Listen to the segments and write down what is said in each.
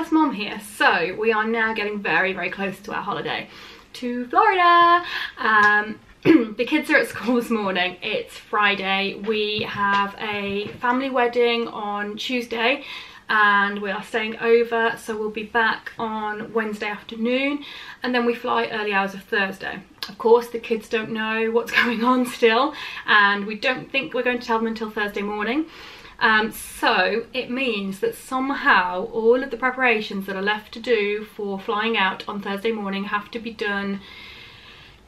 First Mom here. So we are now getting very, very close to our holiday to Florida. The kids are at school this morning. It's Friday. We have a family wedding on Tuesday and we are staying over, so we'll be back on Wednesday afternoon and then we fly early hours of Thursday. Of course, the kids don't know what's going on still and we don't think we're going to tell them until Thursday morning. So it means that somehow all of the preparations that are left to do for flying out on Thursday morning have to be done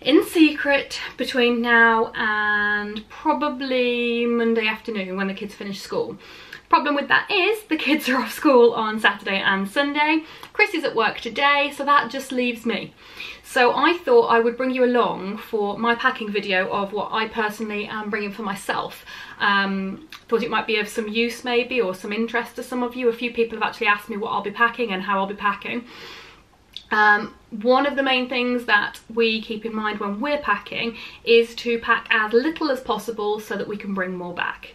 in secret between now and probably Monday afternoon when the kids finish school. Problem with that is the kids are off school on Saturday and Sunday. Chris is at work today, so that just leaves me. So I thought I would bring you along for my packing video of what I personally am bringing for myself. Thought it might be of some use maybe, or some interest to some of you. A few people have actually asked me what I'll be packing and how I'll be packing. One of the main things that we keep in mind when we're packing is to pack as little as possible so that we can bring more back.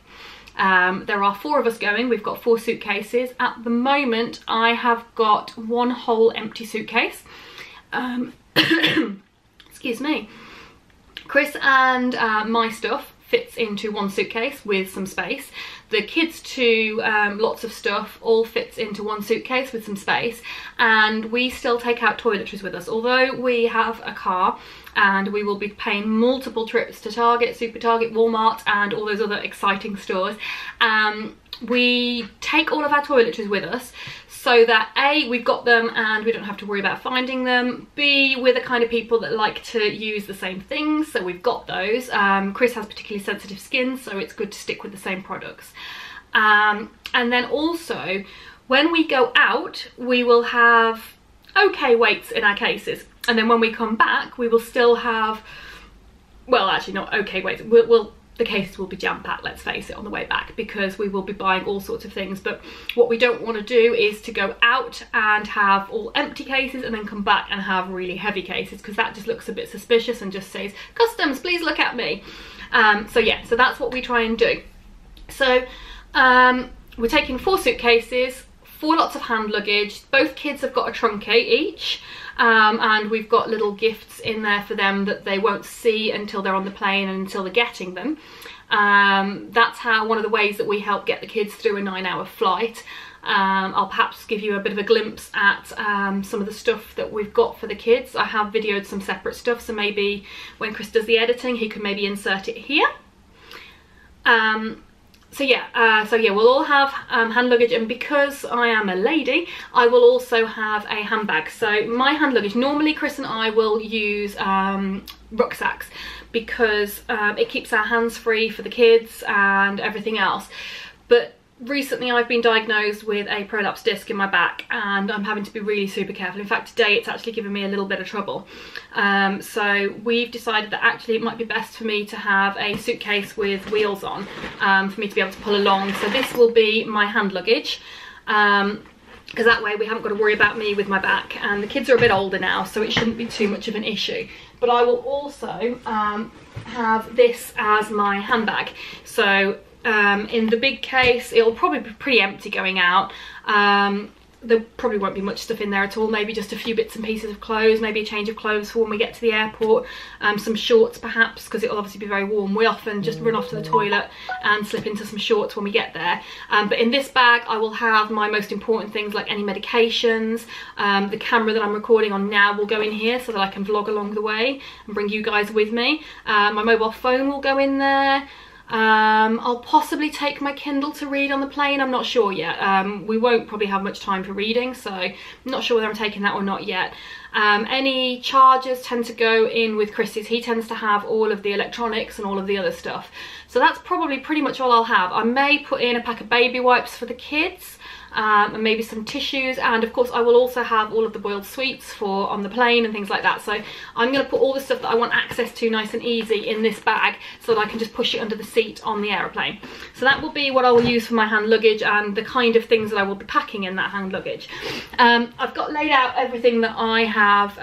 There are 4 of us going. We've got 4 suitcases. At the moment I have got 1 whole empty suitcase. Excuse me. Chris and my stuff fits into 1 suitcase with some space. The kids' 2 lots of stuff all fits into 1 suitcase with some space, and we still take out toiletries with us. Although we have a car and we will be paying multiple trips to Target, Super Target, Walmart and all those other exciting stores, we take all of our toiletries with us so that A, we've got them and we don't have to worry about finding them. B, we're the kind of people that like to use the same things, so we've got those. Chris has particularly sensitive skin, so it's good to stick with the same products. And then also, when we go out, we will have okay weights in our cases. And then when we come back, we will still have, well, actually not okay weights. The cases will be jam-packed, let's face it, on the way back, because we will be buying all sorts of things. But what we don't want to do is to go out and have all empty cases and then come back and have really heavy cases, because that just looks a bit suspicious and just says, customs, please look at me. So yeah, so that's what we try and do. So we're taking 4 suitcases, 4 lots of hand luggage. Both kids have got a trunkate each. And we've got little gifts in there for them that they won't see until they're on the plane and until they're getting them. That's how one of the ways that we help get the kids through a 9-hour flight. I'll perhaps give you a bit of a glimpse at some of the stuff that we've got for the kids. I have videoed some separate stuff, so maybe when Chris does the editing he can maybe insert it here. So yeah, we'll all have hand luggage, and because I am a lady, I will also have a handbag. So my hand luggage, normally Chris and I will use rucksacks because it keeps our hands free for the kids and everything else. But recently I've been diagnosed with a prolapse disc in my back and I'm having to be really super careful. In fact, today it's actually given me a little bit of trouble. So we've decided that actually it might be best for me to have a suitcase with wheels on for me to be able to pull along. So this will be my hand luggage, because that way we haven't got to worry about me with my back, and the kids are a bit older now so it shouldn't be too much of an issue. But I will also have this as my handbag. So in the big case it'll probably be pretty empty going out. There probably won't be much stuff in there at all, maybe just a few bits and pieces of clothes, maybe a change of clothes for when we get to the airport, some shorts perhaps, because it'll obviously be very warm. We often just run off to the toilet and slip into some shorts when we get there. But in this bag I will have my most important things, like any medications. The camera that I'm recording on now will go in here so that I can vlog along the way and bring you guys with me. My mobile phone will go in there. I'll possibly take my Kindle to read on the plane, I'm not sure yet. We won't probably have much time for reading, so I'm not sure whether I'm taking that or not yet. Any chargers tend to go in with Chris's. He tends to have all of the electronics and all of the other stuff. So that's probably pretty much all I'll have. I may put in a pack of baby wipes for the kids. And maybe some tissues, and of course I will also have all of the boiled sweets for on the plane and things like that. So I'm going to put all the stuff that I want access to nice and easy in this bag so that I can just push it under the seat on the aeroplane. So that will be what I will use for my hand luggage and the kind of things that I will be packing in that hand luggage. I've got laid out everything that I have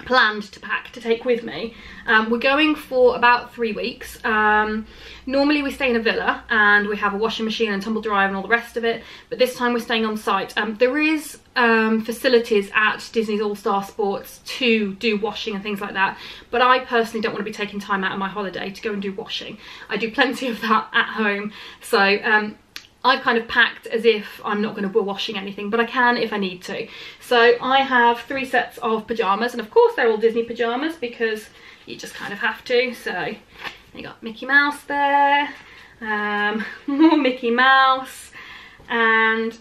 planned to pack to take with me. We're going for about 3 weeks. Normally we stay in a villa and we have a washing machine and tumble dryer and all the rest of it, but this time we're staying on site. There is facilities at Disney's All Star Sports to do washing and things like that, but I personally don't want to be taking time out of my holiday to go and do washing. I do plenty of that at home, so I've kind of packed as if I'm not going to be washing anything, but I can if I need to. So I have 3 sets of pyjamas, and of course they're all Disney pyjamas because you just kind of have to. So you got Mickey Mouse there, more Mickey Mouse, and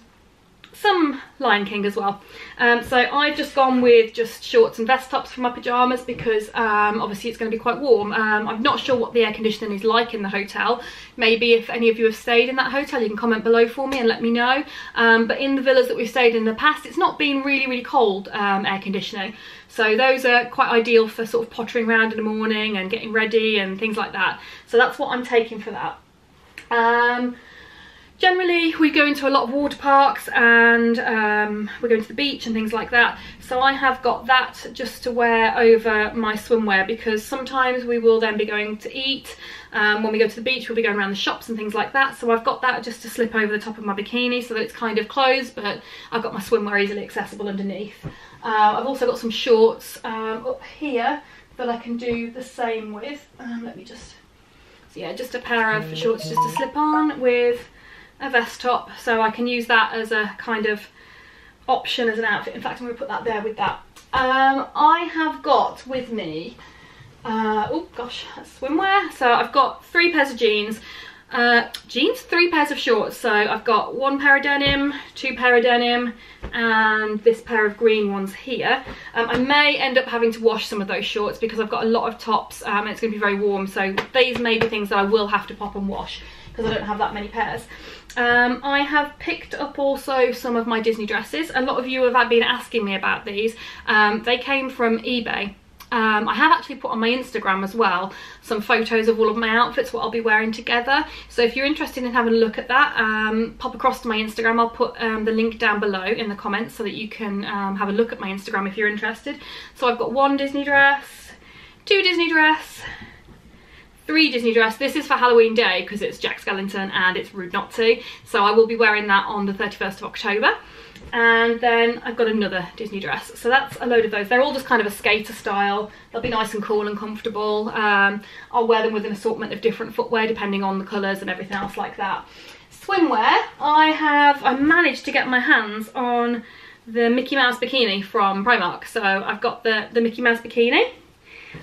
some Lion King as well. So I've just gone with just shorts and vest tops for my pyjamas because obviously it's going to be quite warm. I'm not sure what the air conditioning is like in the hotel. Maybe if any of you have stayed in that hotel, you can comment below for me and let me know. But in the villas that we've stayed in the past, it's not been really cold air conditioning. So those are quite ideal for sort of pottering around in the morning and getting ready and things like that. So that's what I'm taking for that. Generally we go into a lot of water parks and we're going to the beach and things like that, so I have got that just to wear over my swimwear because sometimes we will then be going to eat. When we go to the beach we'll be going around the shops and things like that, so I've got that just to slip over the top of my bikini so that it's kind of closed, but I've got my swimwear easily accessible underneath. I've also got some shorts up here that I can do the same with. Let me just, so yeah, just a pair of shorts just to slip on with a vest top, so I can use that as a kind of option as an outfit. In fact, I'm going to put that there with that. I have got with me, oh gosh, that's swimwear. So I've got 3 pairs of jeans, 3 pairs of shorts. So I've got 1 pair of denim, 2 pair of denim, and this pair of green ones here. I may end up having to wash some of those shorts because I've got a lot of tops and it's going to be very warm, so these may be things that I will have to pop and wash because I don't have that many pairs. I have picked up also some of my Disney dresses. A lot of you have been asking me about these. They came from eBay. I have actually put on my Instagram as well some photos of all of my outfits, what I'll be wearing together. So if you're interested in having a look at that, pop across to my Instagram. I'll put the link down below in the comments so that you can have a look at my Instagram if you're interested. So I've got 1 Disney dress, 2 Disney dress, 3 Disney dress. This is for Halloween Day because it's Jack Skellington and it's rude not to, so I will be wearing that on the 31st of October. And then I've got another Disney dress, so that's a load of those. They're all just kind of a skater style. They'll be nice and cool and comfortable. I'll wear them with an assortment of different footwear depending on the colours and everything else like that. Swimwear, I managed to get my hands on the Mickey Mouse bikini from Primark. So I've got the Mickey Mouse bikini.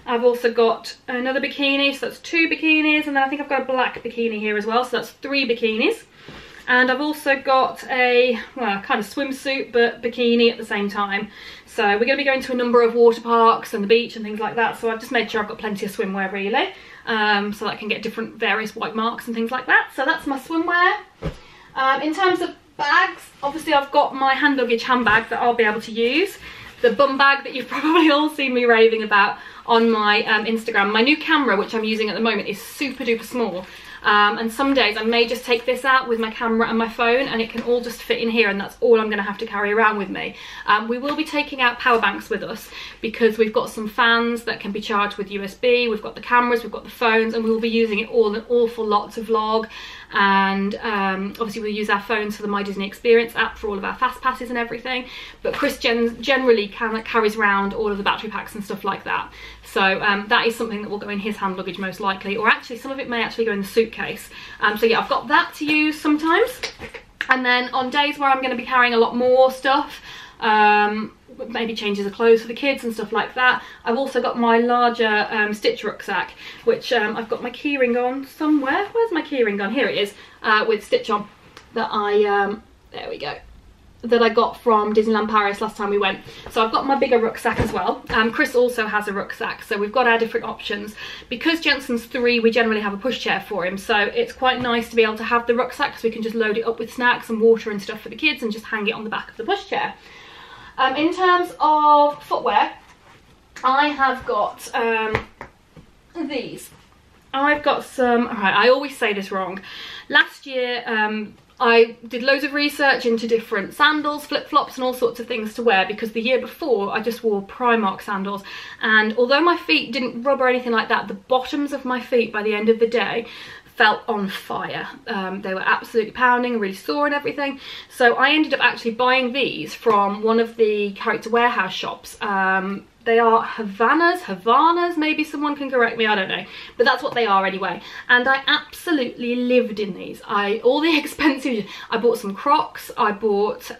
I've also got another bikini, so that's 2 bikinis, and then I think I've got a black bikini here as well, so that's 3 bikinis. And I've also got a, well, kind of swimsuit but bikini at the same time. So we're going to be going to a number of water parks and the beach and things like that, so I've just made sure I've got plenty of swimwear really, so that I can get different various white marks and things like that. So that's my swimwear. In terms of bags, obviously I've got my hand luggage handbag that I'll be able to use. The bum bag that you've probably all seen me raving about on my Instagram. My new camera, which I'm using at the moment, is super duper small. And some days I may just take this out with my camera and my phone and it can all just fit in here, and that's all I'm going to have to carry around with me. We will be taking out power banks with us because we've got some fans that can be charged with USB, we've got the cameras, we've got the phones, and we will be using it all an awful lot to vlog. And obviously we'll use our phones for the My Disney Experience app for all of our fast passes and everything, but Chris generally carries around all of the battery packs and stuff like that. So that is something that will go in his hand luggage most likely, or actually some of it may actually go in the suitcase. So yeah, I've got that to use sometimes. And then on days where I'm going to be carrying a lot more stuff, maybe changes of clothes for the kids and stuff like that, I've also got my larger Stitch rucksack, which I've got my keyring on somewhere. Where's my keyring on? Here it is, with Stitch on, that I, there we go, that I got from Disneyland Paris last time we went. So I've got my bigger rucksack as well. Chris also has a rucksack, so we've got our different options. Because Jensen's 3, we generally have a pushchair for him, so it's quite nice to be able to have the rucksack because we can just load it up with snacks and water and stuff for the kids and just hang it on the back of the pushchair. In terms of footwear, I have got these. I've got some, alright, I always say this wrong. Last year I did loads of research into different sandals, flip-flops and all sorts of things to wear, because the year before I just wore Primark sandals, and although my feet didn't rub or anything like that, the bottoms of my feet by the end of the day felt on fire. They were absolutely pounding, really sore and everything. So I ended up actually buying these from one of the Character Warehouse shops. They are Havanas, maybe someone can correct me, I don't know, but that's what they are anyway. And I absolutely lived in these. All the expensive, I bought some Crocs, I bought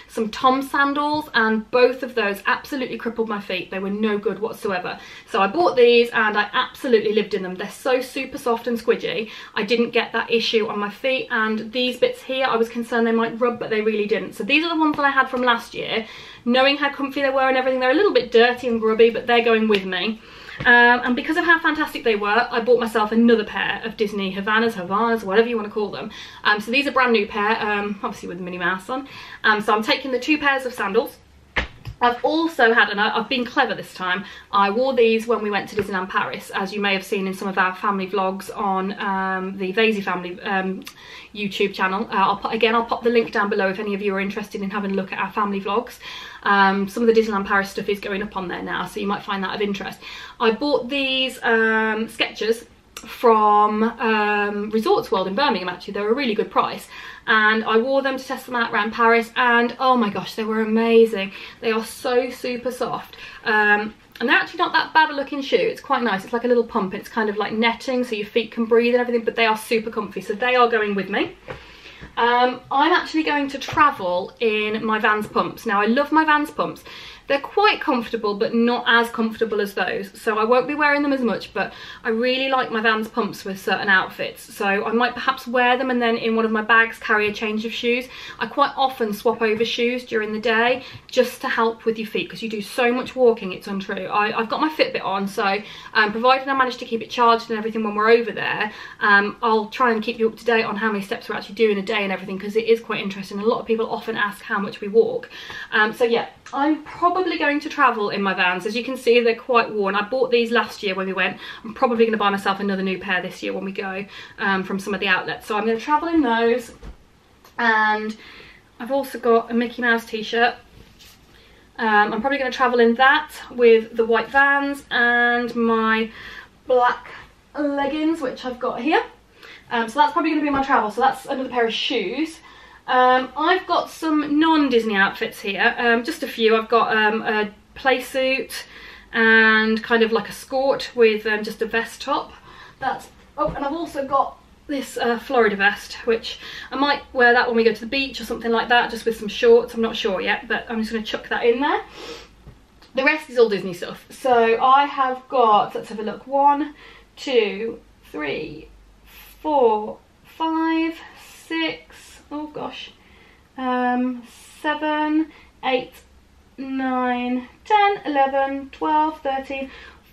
some Tom sandals, and both of those absolutely crippled my feet. They were no good whatsoever. So I bought these and I absolutely lived in them. They're so super soft and squidgy. I didn't get that issue on my feet, and these bits here I was concerned they might rub, but they really didn't. So these are the ones that I had from last year. Knowing how comfy they were and everything, they're a little bit dirty and grubby, but they're going with me. And because of how fantastic they were, I bought myself another pair of Disney Havanas, whatever you want to call them. So these are a brand new pair, obviously with the Minnie Mouse on. So I'm taking the 2 pairs of sandals. I've also had, and I've been clever this time, I wore these when we went to Disneyland Paris, as you may have seen in some of our family vlogs on the Vasey family YouTube channel. I'll pop the link down below if any of you are interested in having a look at our family vlogs. Some of the Disneyland Paris stuff is going up on there now, so you might find that of interest. I bought these Skechers from Resorts World in Birmingham. Actually, they were a really good price, and I wore them to test them out around Paris, and oh my gosh, they were amazing. They are so super soft, and they're actually not that bad a looking shoe. It's quite nice. It's like a little pump. It's kind of like netting so your feet can breathe and everything, but they are super comfy, so they are going with me. I'm actually going to travel in my Vans pumps. Now, I love my Vans pumps. They're quite comfortable, but not as comfortable as those. So I won't be wearing them as much, but I really like my Vans pumps with certain outfits. So I might perhaps wear them and then in one of my bags carry a change of shoes. I quite often swap over shoes during the day just to help with your feet, because you do so much walking, it's untrue. I've got my Fitbit on, so provided I manage to keep it charged and everything when we're over there, I'll try and keep you up to date on how many steps we're actually doing a day and everything, because it is quite interesting. A lot of people often ask how much we walk. So yeah, I'm probably going to travel in my Vans. As you can see, they're quite worn. I bought these last year when we went. I'm probably going to buy myself another new pair this year when we go from some of the outlets. So I'm going to travel in those. And I've also got a Mickey Mouse t-shirt. I'm probably going to travel in that with the white Vans and my black leggings, which I've got here. So that's probably going to be my travel. So that's another pair of shoes. I've got some non-Disney outfits here, just a few. I've got a play suit and kind of like a skirt with just a vest top. Oh, and I've also got this Florida vest, which I might wear that when we go to the beach or something like that, just with some shorts. I'm not sure yet, but I'm just going to chuck that in there. The rest is all Disney stuff. So I have got, let's have a look, 1, 2, 3, 4, 5, 6, oh gosh, 7, 8, 9, 10, 11, 12, 13,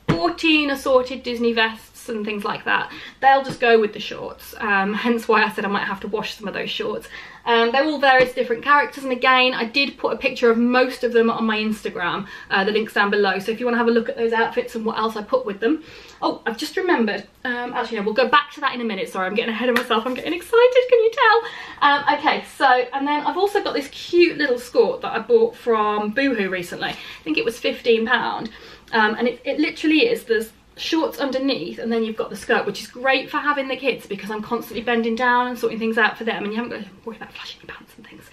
14 assorted Disney vests and things like that. They'll just go with the shorts, hence why I said I might have to wash some of those shorts. They're all various different characters, and again, I did put a picture of most of them on my Instagram. The link's down below, so if you want to have a look at those outfits and what else I put with them. Oh, I've just remembered, actually no, we'll go back to that in a minute. Sorry, I'm getting ahead of myself, I'm getting excited, can you tell? Okay, so, and then I've also got this cute little skirt that I bought from Boohoo recently. I think it was £15, and it literally is, there's shorts underneath and then you've got the skirt, which is great for having the kids because I'm constantly bending down and sorting things out for them, and you haven't got to worry about flashing your pants and things.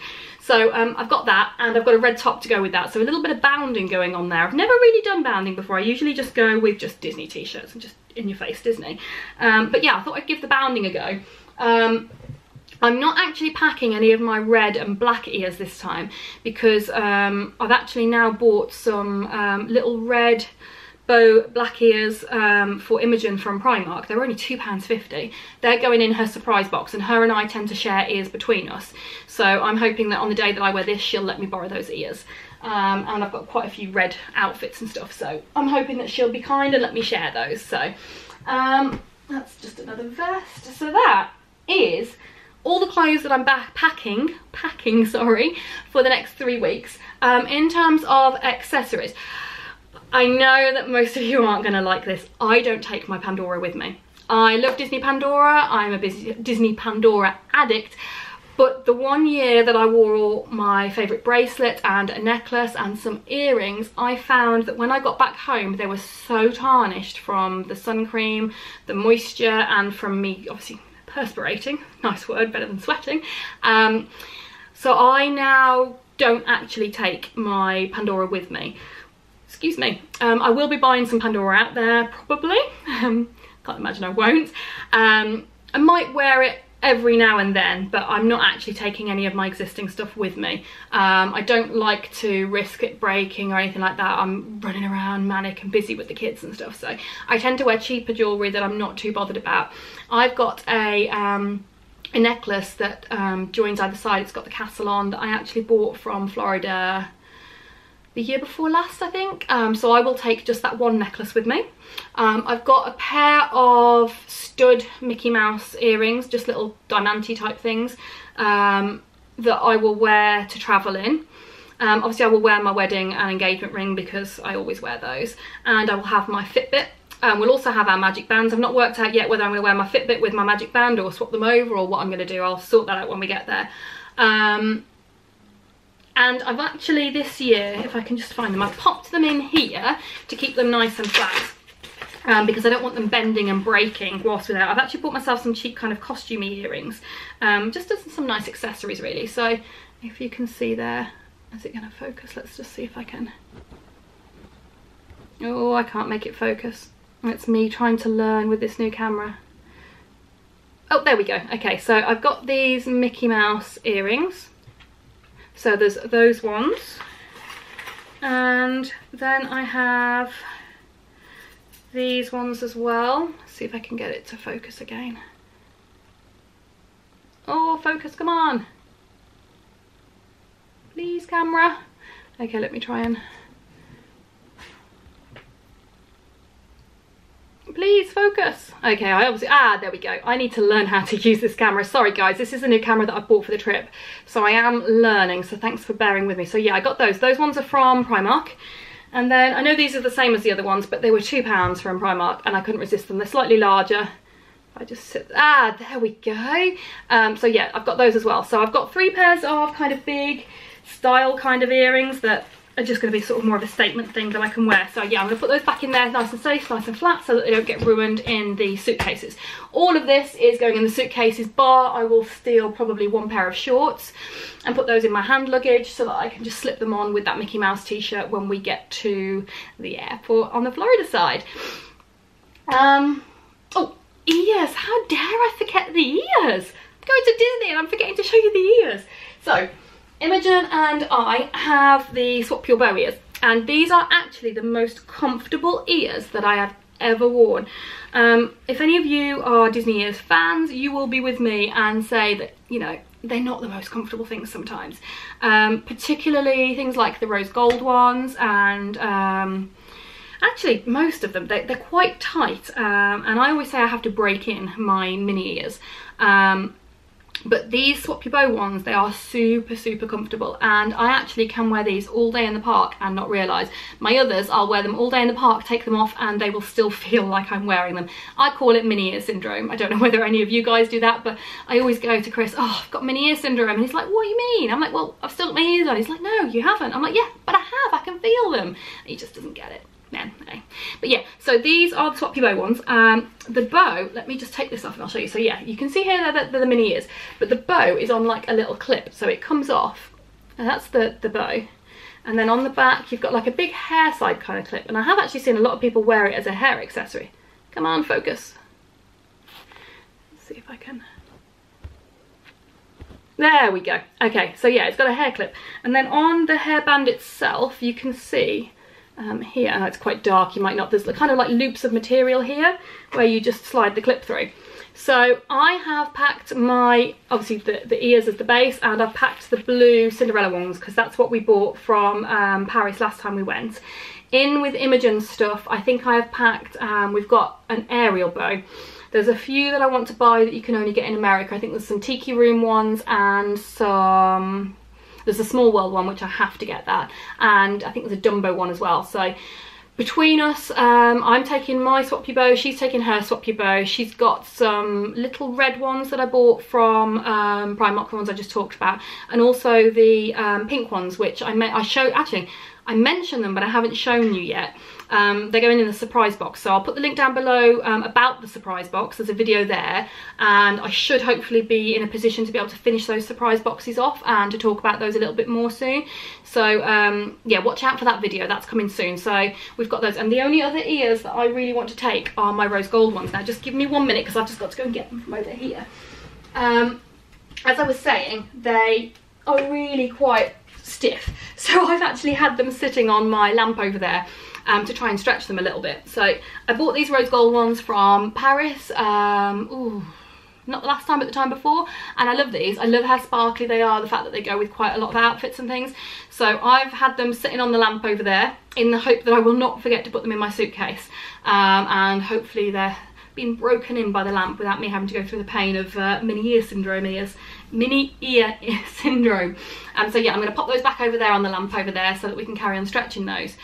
So I've got that, and I've got a red top to go with that, so a little bit of bounding going on there. I've never really done bounding before. I usually just go with just Disney t-shirts and just in your face Disney, but yeah, I thought I'd give the bounding a go. I'm not actually packing any of my red and black ears this time because I've actually now bought some little red bow black ears for Imogen from Primark. They're only £2.50. They're going in her surprise box, and her and I tend to share ears between us. So I'm hoping that on the day that I wear this, she'll let me borrow those ears. And I've got quite a few red outfits and stuff, so I'm hoping that she'll be kind and let me share those. So that's just another vest. So that is all the clothes that I'm packing for the next 3 weeks. In terms of accessories, I know that most of you aren't going to like this. I don't take my Pandora with me. I love Disney Pandora. I'm a Disney Pandora addict. But the one year that I wore all my favourite bracelet and a necklace and some earrings, I found that when I got back home, they were so tarnished from the sun cream, the moisture, and from me obviously perspirating. Nice word, better than sweating. So I now don't actually take my Pandora with me. Excuse me. I will be buying some Pandora out there, probably. Can't imagine I won't. I might wear it every now and then, but I'm not actually taking any of my existing stuff with me. I don't like to risk it breaking or anything like that. I'm running around manic and busy with the kids and stuff, so I tend to wear cheaper jewellery that I'm not too bothered about. I've got a necklace that joins either side. It's got the castle on, that I actually bought from Florida the year before last, I think. So I will take just that one necklace with me. I've got a pair of stud Mickey Mouse earrings, just little diamante type things, that I will wear to travel in. Obviously I will wear my wedding and engagement ring because I always wear those, and I will have my Fitbit. We'll also have our magic bands. I've not worked out yet whether I'm going to wear my Fitbit with my magic band or swap them over, or what I'm going to do. I'll sort that out when we get there. And I've actually this year, if I can just find them, I've popped them in here to keep them nice and flat, because I don't want them bending and breaking whilst we're there. I've actually bought myself some cheap kind of costumey earrings, just as some nice accessories really. So if you can see there, is it going to focus? Let's just see if I can. Oh, I can't make it focus. It's me trying to learn with this new camera. Oh, there we go. Okay, so I've got these Mickey Mouse earrings. So there's those ones, and then I have these ones as well. Let's see if I can get it to focus again. Oh, focus, come on. Please, camera. Okay, let me try and... Please focus. Okay, I obviously, there we go. I need to learn how to use this camera. Sorry guys, this is a new camera that I bought for the trip, so I am learning, so thanks for bearing with me. So yeah, I got those. Those ones are from Primark, and then I know these are the same as the other ones, but they were £2 from Primark and I couldn't resist them. They're slightly larger. I just sit, there we go. So yeah, I've got those as well. So I've got 3 pairs of kind of big style kind of earrings that are just going to be sort of more of a statement thing that I can wear. So yeah, I'm going to put those back in there nice and safe, nice and flat, so that they don't get ruined in the suitcases. All of this is going in the suitcases, bar I will steal probably 1 pair of shorts and put those in my hand luggage so that I can just slip them on with that Mickey Mouse t-shirt when we get to the airport on the Florida side. Oh, ears, how dare I forget the ears? I'm going to Disney and I'm forgetting to show you the ears. So Imogen and I have the Swap Your Bow ears, and these are actually the most comfortable ears that I have ever worn. If any of you are Disney ears fans, you will be with me and say that, you know, they're not the most comfortable things sometimes. Particularly things like the rose gold ones, and actually most of them, they're quite tight, and I always say I have to break in my mini ears. But these Swap Your Bow ones, they are super, super comfortable, and I actually can wear these all day in the park and not realise. My others, I'll wear them all day in the park, take them off, and they will still feel like I'm wearing them. I call it mini ear syndrome. I don't know whether any of you guys do that, but I always go to Chris, oh, I've got mini ear syndrome, and he's like, what do you mean? I'm like, well, I've still got my ears on. He's like, no, you haven't. I'm like, yeah, but I have, I can feel them. And he just doesn't get it. Man, no. But yeah, so these are the Swap Your Bow ones. The bow, let me just take this off and I'll show you. So yeah, you can see here that they're the mini ears, but the bow is on like a little clip, so it comes off, and that's the bow. And then on the back, you've got like a big hair side kind of clip, and I have actually seen a lot of people wear it as a hair accessory. Come on, focus. Let's see if I can. There we go. Okay, so yeah, it's got a hair clip, and then on the hairband itself, you can see here, I know it's quite dark, you might not, there's kind of like loops of material here where you just slide the clip through. So I have packed my, obviously the ears as the base, and I've packed the blue Cinderella ones because that's what we bought from Paris last time we went. In with Imogen's stuff, I think I have packed, we've got an Ariel bow. There's a few that I want to buy that you can only get in America. I think there's some Tiki Room ones and some... There's a Small World one, which I have to get that, and I think there's a Dumbo one as well. So between us, I'm taking my Swap-U-Bow, she's taking her Swap-U-Bow. She's got some little red ones that I bought from Primark, the ones I just talked about, and also the pink ones, which I mentioned them but I haven't shown you yet. They're going in the surprise box, so I'll put the link down below about the surprise box. There's a video there, and I should hopefully be in a position to be able to finish those surprise boxes off and to talk about those a little bit more soon. So yeah, watch out for that video, that's coming soon. So we've got those, and the only other ears that I really want to take are my rose gold ones. Now just give me 1 minute because I've just got to go and get them from over here. As I was saying, they are really quite stiff, so I've actually had them sitting on my lamp over there to try and stretch them a little bit. So I bought these rose gold ones from Paris, not the last time but the time before, and I love these. I love how sparkly they are, the fact that they go with quite a lot of outfits and things. So I've had them sitting on the lamp over there in the hope that I will not forget to put them in my suitcase, and hopefully they're being broken in by the lamp without me having to go through the pain of mini ear syndrome. So yeah, I'm going to pop those back over there on the lamp over there so that we can carry on stretching those.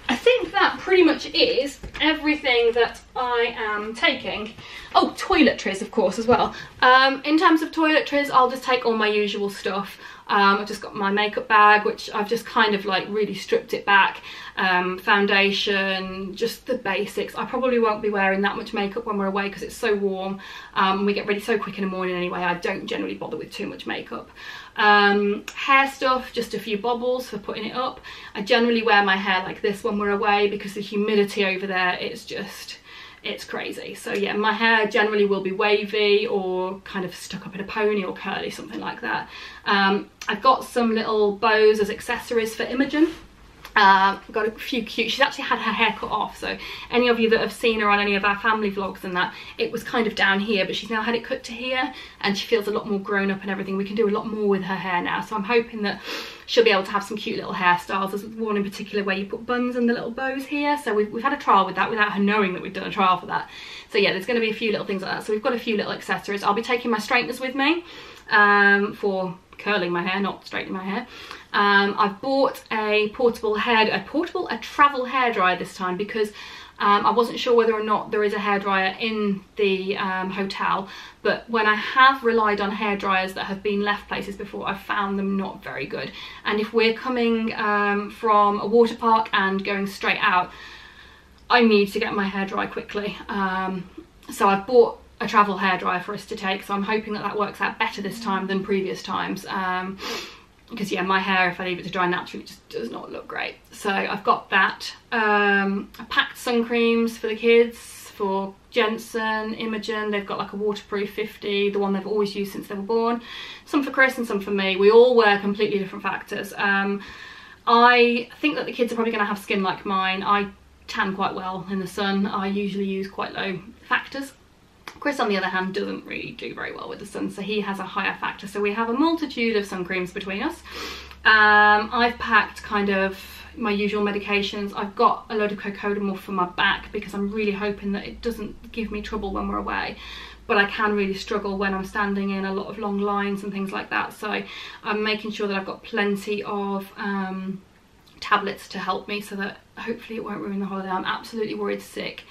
I think that pretty much is everything that I am taking. Oh, toiletries of course as well. In terms of toiletries, I'll just take all my usual stuff. I've just got my makeup bag, which I've just kind of like really stripped it back. Foundation, just the basics. I probably won't be wearing that much makeup when we're away because it's so warm. We get ready so quick in the morning anyway. I don't generally bother with too much makeup. Hair stuff, just a few bobbles for putting it up. I generally wear my hair like this when we're away because the humidity over there, it's crazy. So yeah, my hair generally will be wavy or kind of stuck up in a pony or curly, something like that. I've got some little bows as accessories for Imogen. Got a few cute, she's actually had her hair cut off, so any of you that have seen her on any of our family vlogs and that, it was kind of down here, but she's now had it cut to here and she feels a lot more grown up and everything. We can do a lot more with her hair now, so I'm hoping that she'll be able to have some cute little hairstyles. There's one in particular where you put buns and the little bows here, so we've had a trial with that without her knowing that we've done a trial for that. So yeah, there's going to be a few little things like that. So we've got a few little accessories. I'll be taking my straighteners with me for curling my hair, not straightening my hair. I've bought a travel hairdryer this time because I wasn't sure whether or not there is a hairdryer in the hotel, but when I have relied on hairdryers that have been left places before, I've found them not very good. And if we're coming from a water park and going straight out, I need to get my hair dry quickly. So I've bought a travel hairdryer for us to take, so I'm hoping that that works out better this time than previous times. Because yeah, my hair, if I leave it to dry naturally, just does not look great. So I've got that. I packed sun creams for the kids, for Jensen, Imogen. They've got like a waterproof 50, the one they've always used since they were born. Some for Chris and some for me. We all wear completely different factors. I think that the kids are probably going to have skin like mine. I tan quite well in the sun. I usually use quite low factors. Chris, on the other hand, doesn't really do very well with the sun, so he has a higher factor. So we have a multitude of sun creams between us. I've packed kind of my usual medications. I've got a load of Cocodamol for my back because I'm really hoping that it doesn't give me trouble when we're away. But I can really struggle when I'm standing in a lot of long lines and things like that. So I'm making sure that I've got plenty of tablets to help me so that hopefully it won't ruin the holiday. I'm absolutely worried sick.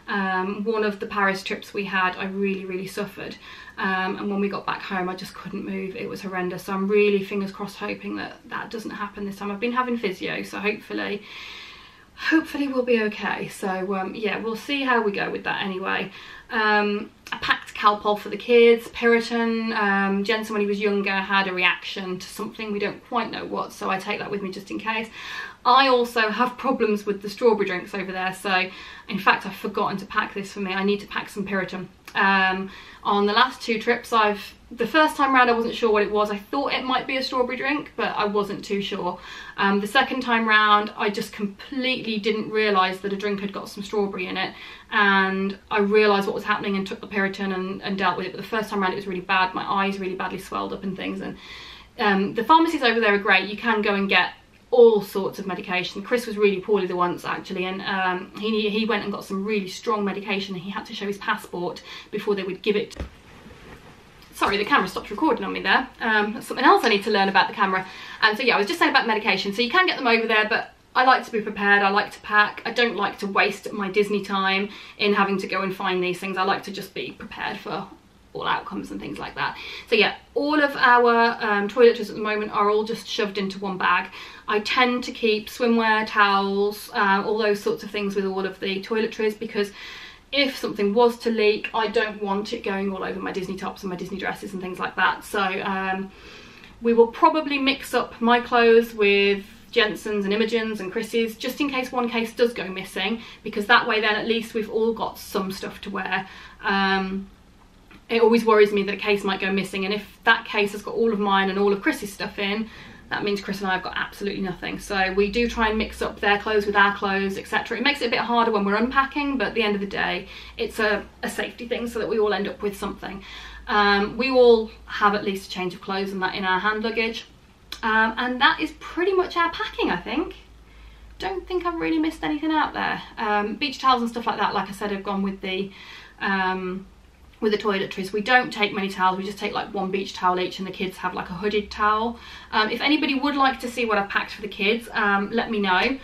One of the Paris trips we had, I really suffered, and when we got back home I just couldn't move. It was horrendous. So I'm really fingers crossed hoping that that doesn't happen this time. I've been having physio, so hopefully we'll be okay. So yeah, we'll see how we go with that anyway. I packed Calpol for the kids, Piriton. Jensen, when he was younger, had a reaction to something, we don't quite know what, so I take that with me just in case. I also have problems with the strawberry drinks over there, so in fact I've forgotten to pack this for me. I need to pack some Piriton. On the last two trips, the first time round I wasn't sure what it was. I thought it might be a strawberry drink, but I wasn't too sure. The second time round I just completely didn't realise that a drink had got some strawberry in it, and I realised what was happening and took the Piriton and dealt with it. But the first time round it was really bad. My eyes really badly swelled up and things, and the pharmacies over there are great. You can go and get all sorts of medication. Chris was really poorly the once actually, and he went and got some really strong medication, and he had to show his passport before they would give it. Sorry, the camera stopped recording on me there. That's something else I need to learn about the camera. And so yeah, I was just saying about medication. So you can get them over there, but I like to be prepared, I like to pack. I don't like to waste my Disney time in having to go and find these things. I like to just be prepared for all outcomes and things like that. So yeah, all of our toiletries at the moment are all just shoved into one bag. I tend to keep swimwear, towels, all those sorts of things with all of the toiletries, because if something was to leak, I don't want it going all over my Disney tops and my Disney dresses and things like that. So we will probably mix up my clothes with Jensen's and Imogen's and Chrissy's, just in case one case does go missing, because that way then at least we've all got some stuff to wear. It always worries me that a case might go missing, and if that case has got all of mine and all of Chrissy's stuff in, that means Chris and I have got absolutely nothing. So we do try and mix up their clothes with our clothes, etc. It makes it a bit harder when we're unpacking, but at the end of the day, it's a safety thing so that we all end up with something. We all have at least a change of clothes and that in our hand luggage. And that is pretty much our packing, I think. Don't think I've really missed anything out there. Beach towels and stuff like that, like I said, have gone with the toiletries. We don't take many towels, we just take like one beach towel each, and the kids have like a hooded towel. If anybody would like to see what I've packed for the kids, let me know.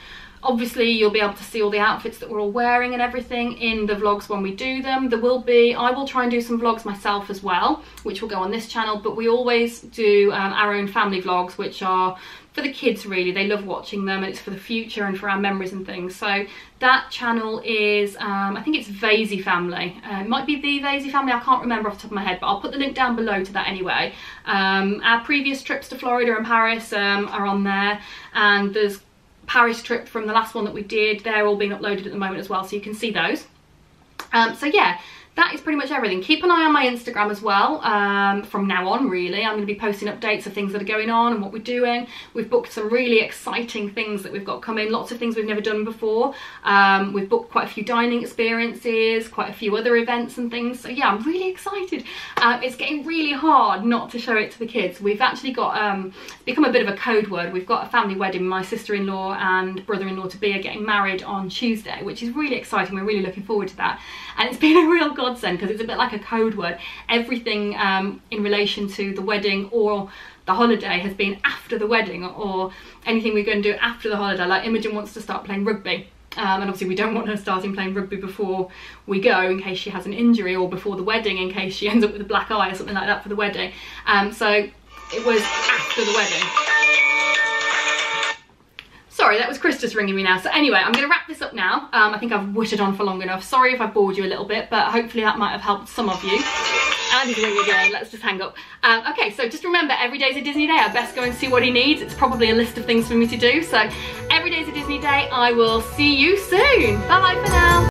Obviously you'll be able to see all the outfits that we're all wearing and everything in the vlogs when we do them. I will try and do some vlogs myself as well, which will go on this channel, but we always do our own family vlogs, which are for the kids really. They love watching them, and it's for the future and for our memories and things. So that channel is, I think it's Vasey Family. It might be the Vasey Family, I can't remember off the top of my head, but I'll put the link down below to that anyway. Our previous trips to Florida and Paris are on there, and there's Paris trip from the last one that we did. They're all being uploaded at the moment as well, so you can see those. So yeah, that is pretty much everything. Keep an eye on my Instagram as well, from now on really. I'm going to be posting updates of things that are going on and what we're doing. We've booked some really exciting things that we've got coming, lots of things we've never done before. We've booked quite a few dining experiences, quite a few other events and things, so yeah, I'm really excited. It's getting really hard not to show it to the kids. We've actually got, it's become a bit of a code word. We've got a family wedding. My sister-in-law and brother-in-law to be are getting married on Tuesday, which is really exciting. We're really looking forward to that, and it's been a real godsend because it's a bit like a code word. Everything in relation to the wedding or the holiday has been after the wedding, or anything we're going to do after the holiday. Like Imogen wants to start playing rugby, and obviously we don't want her starting playing rugby before we go in case she has an injury, or before the wedding in case she ends up with a black eye or something like that for the wedding. So it was after the wedding. Sorry, that was Chris just ringing me now. So anyway, I'm going to wrap this up now. I think I've whittled on for long enough. Sorry if I bored you a little bit, but hopefully that might have helped some of you. And he's ringing again. Let's just hang up. Okay, so just remember, every day's a Disney day. I best go and see what he needs. It's probably a list of things for me to do. So every day's a Disney day. I will see you soon. Bye for now.